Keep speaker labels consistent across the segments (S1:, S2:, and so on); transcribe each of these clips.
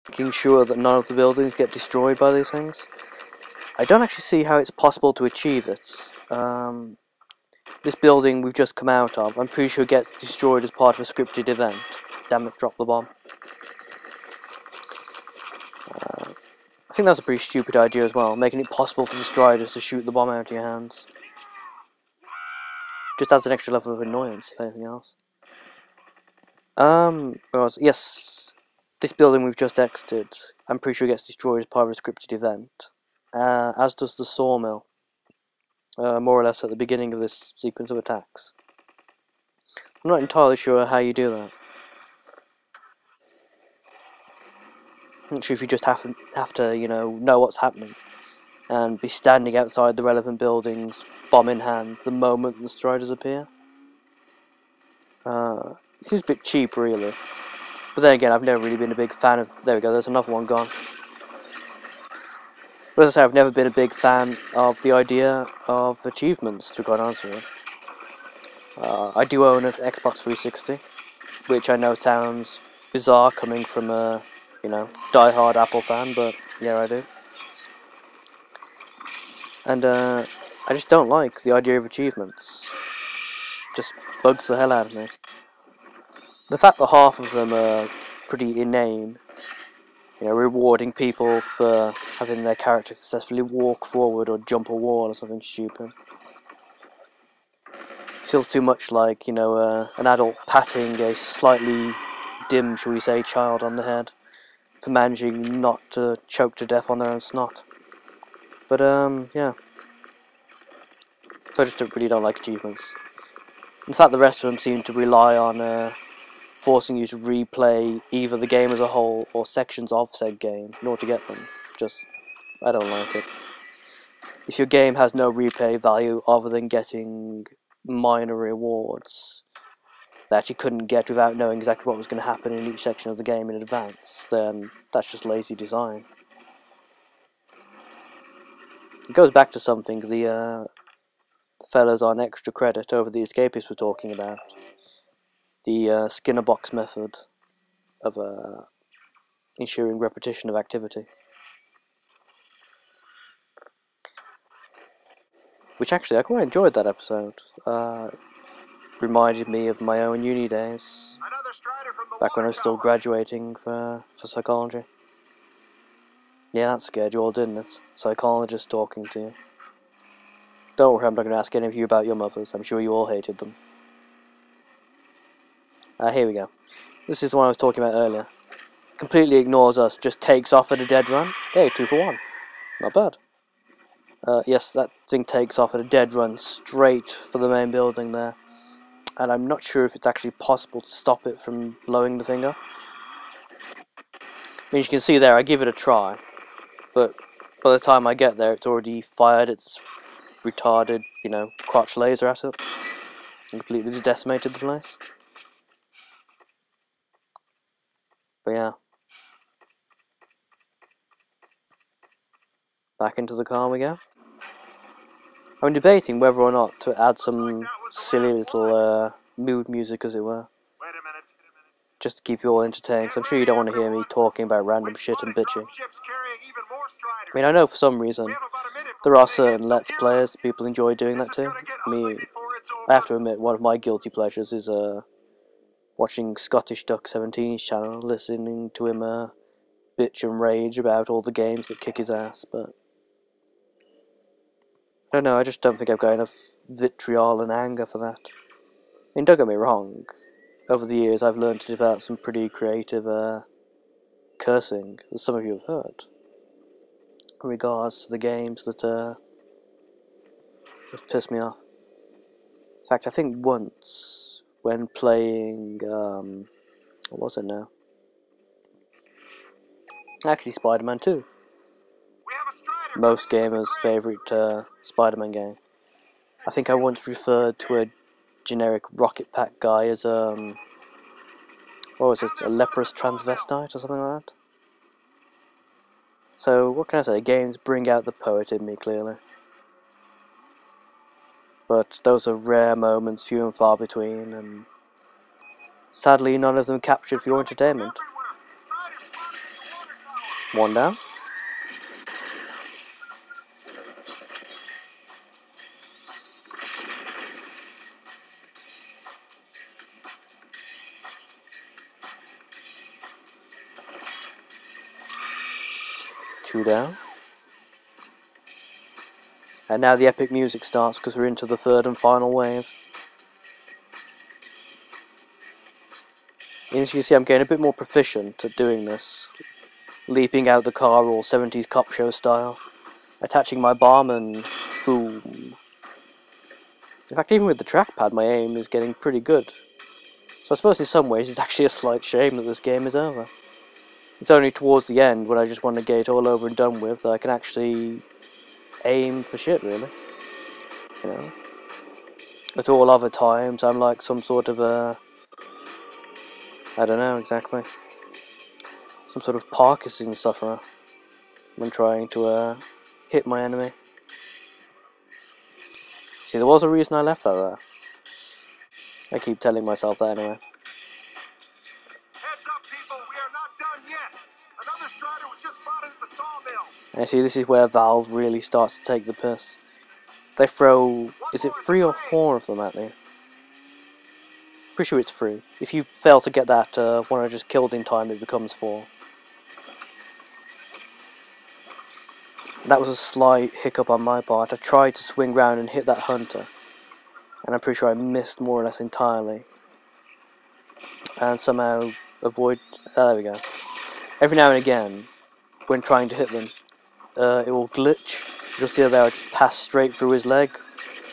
S1: making sure that none of the buildings get destroyed by these things. I don't actually see how it's possible to achieve it. This building we've just come out of, I'm pretty sure gets destroyed as part of a scripted event. Damn it, drop the bomb. I think that's a pretty stupid idea as well, making it possible for the Striders to shoot the bomb out of your hands. Just adds an extra level of annoyance, if anything else. Yes, this building we've just exited, I'm pretty sure gets destroyed as part of a scripted event. As does the sawmill. More or less at the beginning of this sequence of attacks. I'm not entirely sure how you do that. I'm not sure if you just have to, you know what's happening, and be standing outside the relevant buildings, bomb in hand, the moment the Striders appear. It seems a bit cheap, really. But then again, I've never really been a big fan of... There we go, there's another one gone. But as I say, I've never been a big fan of the idea of achievements, to be quite honest with you. I do own an Xbox 360, which I know sounds bizarre coming from a, die-hard Apple fan, but yeah, I do. And I just don't like the idea of achievements. Just bugs the hell out of me. The fact that half of them are pretty inane, rewarding people for having their character successfully walk forward or jump a wall or something stupid. Feels too much like, an adult patting a slightly dim, shall we say, child on the head for managing not to choke to death on their own snot. But, yeah. So I just really don't like achievements. In fact, the rest of them seem to rely on forcing you to replay either the game as a whole or sections of said game in order to get them. I don't like it. If your game has no replay value other than getting minor rewards that you couldn't get without knowing exactly what was going to happen in each section of the game in advance, then that's just lazy design. It goes back to something the fellas on extra credit over the escapists were talking about. The Skinner box method of ensuring repetition of activity. Which actually, I quite enjoyed that episode. Reminded me of my own uni days, back when I was still graduating for psychology. Yeah, that scared you all, didn't it? Psychologist talking to you. Don't worry, I'm not going to ask any of you about your mothers. I'm sure you all hated them. Here we go. This is the one I was talking about earlier. Completely ignores us, just takes off at a dead run. Hey, 2 for 1. Not bad. Yes, that thing takes off at a dead run straight for the main building there. And I'm not sure if it's actually possible to stop it from blowing the thing up. I mean, as you can see there, I give it a try. But by the time I get there, it's already fired its retarded, crotch laser at it. And completely decimated the place. But yeah. Back into the car we go. I'm debating whether or not to add some silly little mood music, as it were. Just to keep you all entertained, because I'm sure you don't want to hear me talking about random shit and bitching. I mean, I know for some reason there are certain Let's Players that people enjoy doing that to. I mean, I have to admit, one of my guilty pleasures is watching Scottish Duck 17's channel, listening to him bitch and rage about all the games that kick his ass, but I don't know, I just don't think I've got enough vitriol and anger for that. I mean, don't get me wrong, over the years I've learned to develop some pretty creative cursing, as some of you have heard, in regards to the games that have pissed me off. In fact, I think once, when playing, what was it now? Actually, Spider-Man 2. Most gamers' favourite Spider-Man game. I think I once referred to a generic rocket pack guy as what was it, a leprous transvestite or something like that? So, what can I say, games bring out the poet in me, clearly. But those are rare moments, few and far between, and sadly none of them captured for your entertainment. One down. Two down. And now the epic music starts because we're into the third and final wave. And as you can see, I'm getting a bit more proficient at doing this. Leaping out the car all 70s cop show style. Attaching my bomb and boom. In fact, even with the trackpad, my aim is getting pretty good. So I suppose in some ways it's actually a slight shame that this game is over. It's only towards the end, when I just want to get it all over and done with, that I can actually aim for shit, really. You know? At all other times, I'm like some sort of a... I don't know exactly. Some sort of Parkinson's sufferer when trying to hit my enemy. See, there was a reason I left that there. I keep telling myself that anyway.
S2: Heads up, people, we are not done yet. Another strider was just spotted at the sawmill.
S1: And see, this is where Valve really starts to take the piss. They throw, is it 3 or 4 of them at me? Pretty sure it's 3. If you fail to get that one I just killed in time, it becomes 4. That was a slight hiccup on my part. I tried to swing round and hit that hunter, and I'm pretty sure I missed more or less entirely. And somehow avoid... there we go. Every now and again, when trying to hit them, it will glitch. You'll see how they'll just pass straight through his leg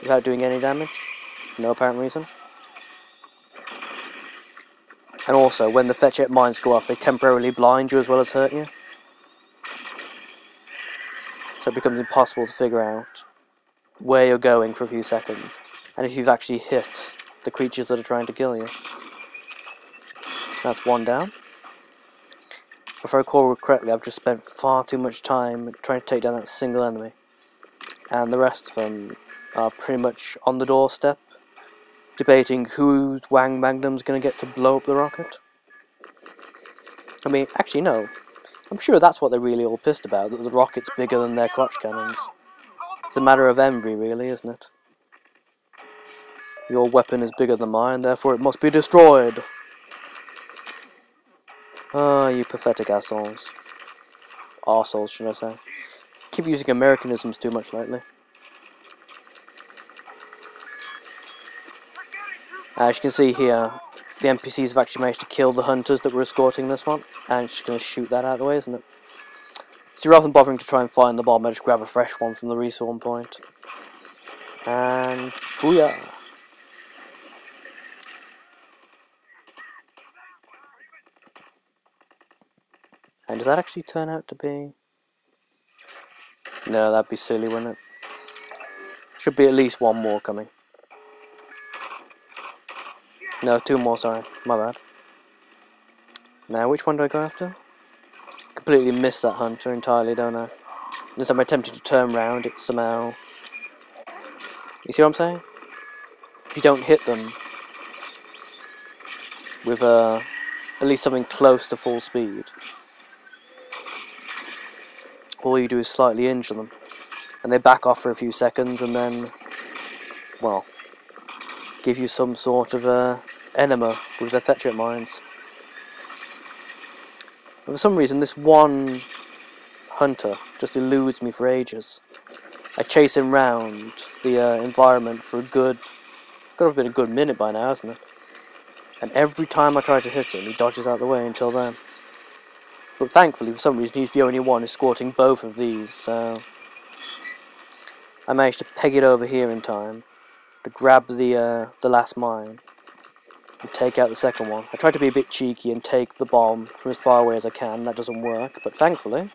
S1: without doing any damage, for no apparent reason. And also, when the fetch-it mines go off, they temporarily blind you as well as hurt you. So it becomes impossible to figure out where you're going for a few seconds, and if you've actually hit the creatures that are trying to kill you. That's one down. If I recall correctly, I've just spent far too much time trying to take down that single enemy, and the rest of them are pretty much on the doorstep, debating whose Wang Magnum's going to get to blow up the rocket. I mean, actually no, I'm sure that's what they're really all pissed about, that the rocket's bigger than their crotch cannons. It's a matter of envy, really, isn't it? Your weapon is bigger than mine, therefore it must be destroyed. Ah, you pathetic assholes. Arseholes, should I say. Keep using Americanisms too much lately. As you can see here, the NPCs have actually managed to kill the hunters that were escorting this one, and it's just going to shoot that out of the way, isn't it? So rather than bothering to try and find the bomb, I just grab a fresh one from the respawn point. And booyah! And does that actually turn out to be... No, that'd be silly, wouldn't it? Should be at least one more coming. No, 2 more, sorry. My bad. Now, which one do I go after? Completely missed that hunter entirely, don't I? This time I attempted to turn round, it somehow... You see what I'm saying? If you don't hit them with at least something close to full speed, all you do is slightly injure them, and they back off for a few seconds and then, well, give you some sort of enema with their fetch-it mines. And for some reason this one hunter just eludes me for ages. I chase him round the environment for a good, got to have been a good minute by now, hasn't it? And every time I try to hit him, he dodges out the way until then. But thankfully, for some reason, he's the only one escorting both of these, so... I managed to peg it over here in time to grab the last mine and take out the second one. I tried to be a bit cheeky and take the bomb from as far away as I can. That doesn't work, but thankfully...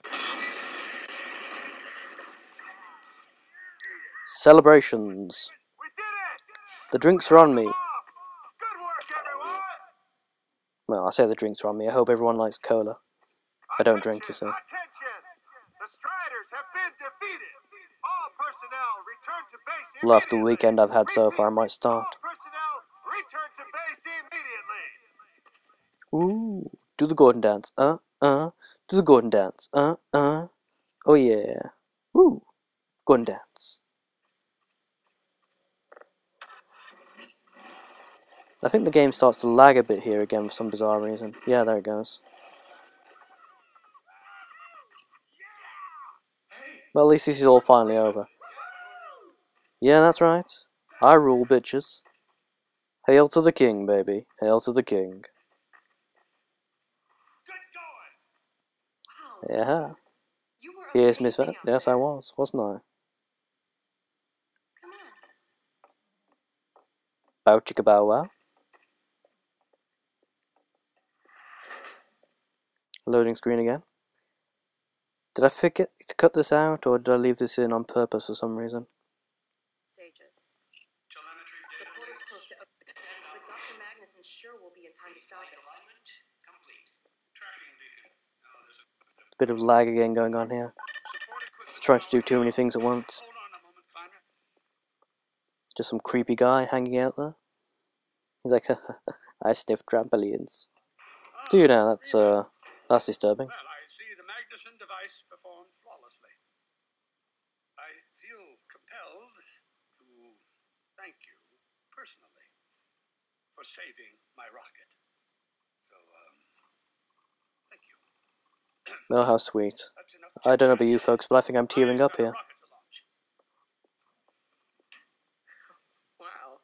S1: Celebrations. The drinks are on me. Well, I say the drinks are on me. I hope everyone likes cola. I don't drink, you see.
S2: The Striders have been defeated. All personnel return to base
S1: Well, after the weekend I've had so far, I might start.
S2: All personnel return to base immediately.
S1: Ooh, do the Gordon dance. Do the Gordon dance. Oh yeah. Woo. Gordon dance. I think the game starts to lag a bit here again for some bizarre reason. Yeah, there it goes. Well, at least this is all finally over. Yeah, that's right. I rule, bitches. Hail to the king, baby. Hail to the king. Yeah. Here's Miss Vet. Yes, I was, wasn't I? Bow chicka bow wow. Loading screen again. Did I forget to cut this out, or did I leave this in on purpose for some reason?
S3: Stages. The portal's close to open, but Dr. Magnuson sure will be in time to stop it.
S1: Bit of lag again going on here. Just trying to do too many things at once. Just some creepy guy hanging out there. He's like, I sniff trampolines. Do you now? That's disturbing.
S2: Well, I see the Magnuson device performed flawlessly. I feel compelled to thank you personally for saving my rocket. So, thank you.
S1: Oh, how sweet. I don't know about you folks, but I think I'm tearing up here.
S3: Wow.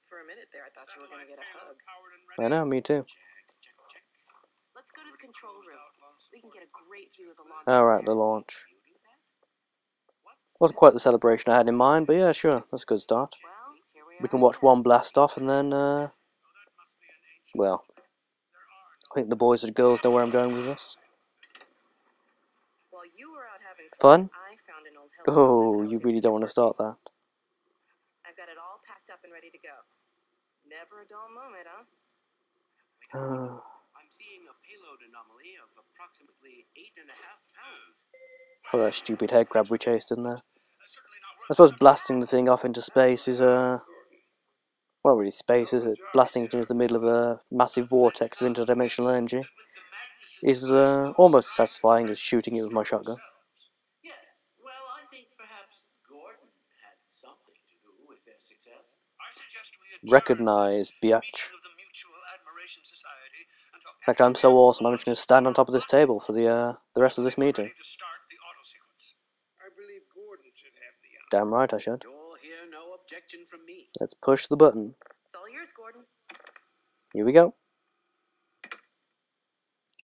S3: For a minute there, I thought you were going to get a hug.
S1: I know, me too.
S3: Let's go to the control room. We can get a great view of the launch.
S1: Alright, the launch. Wasn't quite the celebration I had in mind, but yeah, sure, that's a good start.
S3: Well, here we are.
S1: We can watch one blast off and then, well, I think the boys and girls know where I'm going with this.
S3: While you were out having
S1: Fun?
S3: I found an old
S1: Oh, you really don't want to start that.
S3: I've got it all packed up and ready to go. Never a dull moment, huh?
S4: I'm seeing a payload anomaly of approximately 8.5 pounds.
S1: Oh, that stupid head crab we chased in there. I suppose blasting the thing off into space is, well, not really space, is it? Blasting it into the middle of a massive vortex of interdimensional energy is almost as satisfying as shooting it with my shotgun.
S4: Yes, well, I think perhaps Gordon had something to do with their success.
S1: Recognize, biatch. In fact, I'm so awesome, I'm just going to stand on top of this table for the rest of this meeting. Damn right I should.
S4: You'll hear no objection from me.
S1: Let's push the button.
S3: It's all yours, Gordon.
S1: Here we go.